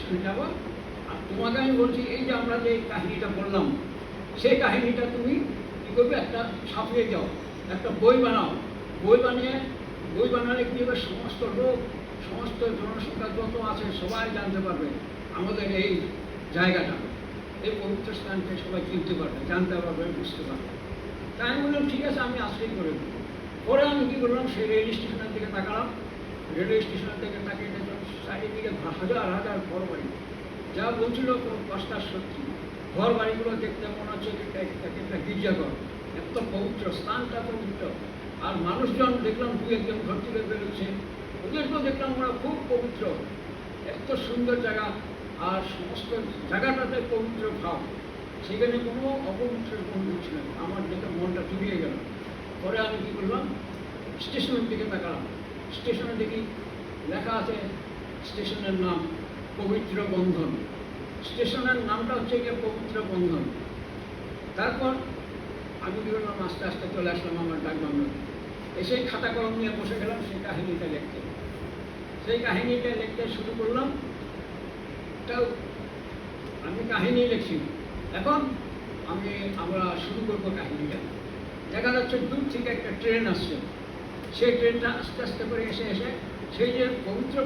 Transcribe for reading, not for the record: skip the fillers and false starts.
স্টেশনে যাব। আর তোমাকে আমি বলছি, এই যে আমরা যে কাহিনীটা বললাম, সেই কাহিনীটা তুমি কী করবে, একটা ছাপিয়ে যাও, একটা বই বানাও। বই বানালে কী হবে, সমস্ত লোক, সমস্ত জনসংখ্যা যত আছে সবাই জানতে পারবে আমাদের এই জায়গাটা, এই পবিত্র স্থানকে সবাই চিনতে পারবে, জানতে পারবে, বুঝতে পারবে। তাই আমি বললাম ঠিক আছে, আমি আজকেই করে দেবো। পরে আমি কী করলাম, সেই রেল স্টেশনের দিকে তাকালাম। রেলওয়ে স্টেশনের দিকে তাকিয়ে দেখলাম চারিদিকে হাজার হাজার ঘর বাড়ি। যা বলছিল কষ্টা সত্যি, ঘর বাড়িগুলো দেখতে মনে হচ্ছে একটা গির্জাঘর, এত পবিত্র, স্থানটা পবিত্র। আর মানুষজন দেখলাম দু একজন ঘর তুলে বেরোচ্ছে, ওদেরকেও দেখলাম ওরা খুব পবিত্র, এত সুন্দর জায়গা। আর সমস্ত জায়গাটাতে পবিত্র ভাব, সেখানে কোনো অপবিত্রের কোনো কিছু নেই। আমার দেখে মনটা জুড়িয়ে গেল। পরে আমি কী করলাম, স্টেশনের দিকে তাকালাম। স্টেশনে দেখি লেখা আছে, স্টেশনের নাম পবিত্র বন্ধন। স্টেশনের নামটা হচ্ছে গিয়ে পবিত্র বন্ধন। তারপর আমি কী করলাম, আস্তে আস্তে চলে আসলাম আমার ডাকবাংলোতে। এসেই খাতা কলম নিয়ে বসে গেলাম সেই কাহিনীটা লিখতে। সেই কাহিনীটা লিখতে শুরু করলাম। এটাও আমি কাহিনী লিখছি। এখন আমরা শুরু করবো কাহিনীটা। দেখা যাচ্ছে দূর থেকে একটা ট্রেন আসছে, সেই ট্রেনটা আস্তে আস্তে করে এসে সেই যে পবিত্র